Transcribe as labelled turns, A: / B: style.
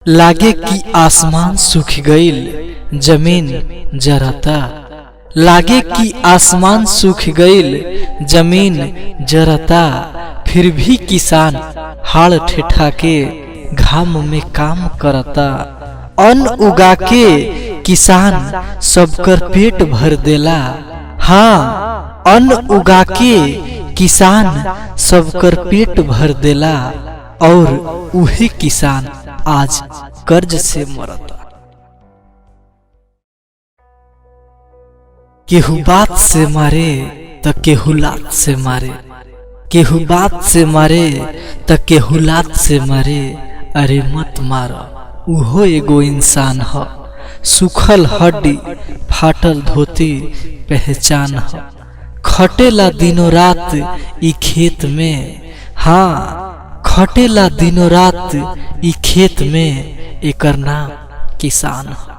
A: लागे कि आसमान सूख गईल जमीन जरता। लागे कि आसमान सूख गईल जमीन जरता। फिर भी किसान हाड़ ठेठा के घाम में काम करता। अन्न उगा के किसान सबकर पेट भर देला। हाँ, अन्न उगा के किसान सबकर पेट भर देला और उहे किसान आज कर्ज से मरता। केहू बात से मारे त केहू लात से मारे, केहू बात से मारे त केहू लात से मारे। अरे मत मारो, उहो एगो इंसान ह। सुखल हड्डी फाटल धोती पहचान ह। खटेला दिनों रात ई खेत में। हाँ, खटेला दिनों रात ई खेत में। एकर नाम किसान ह।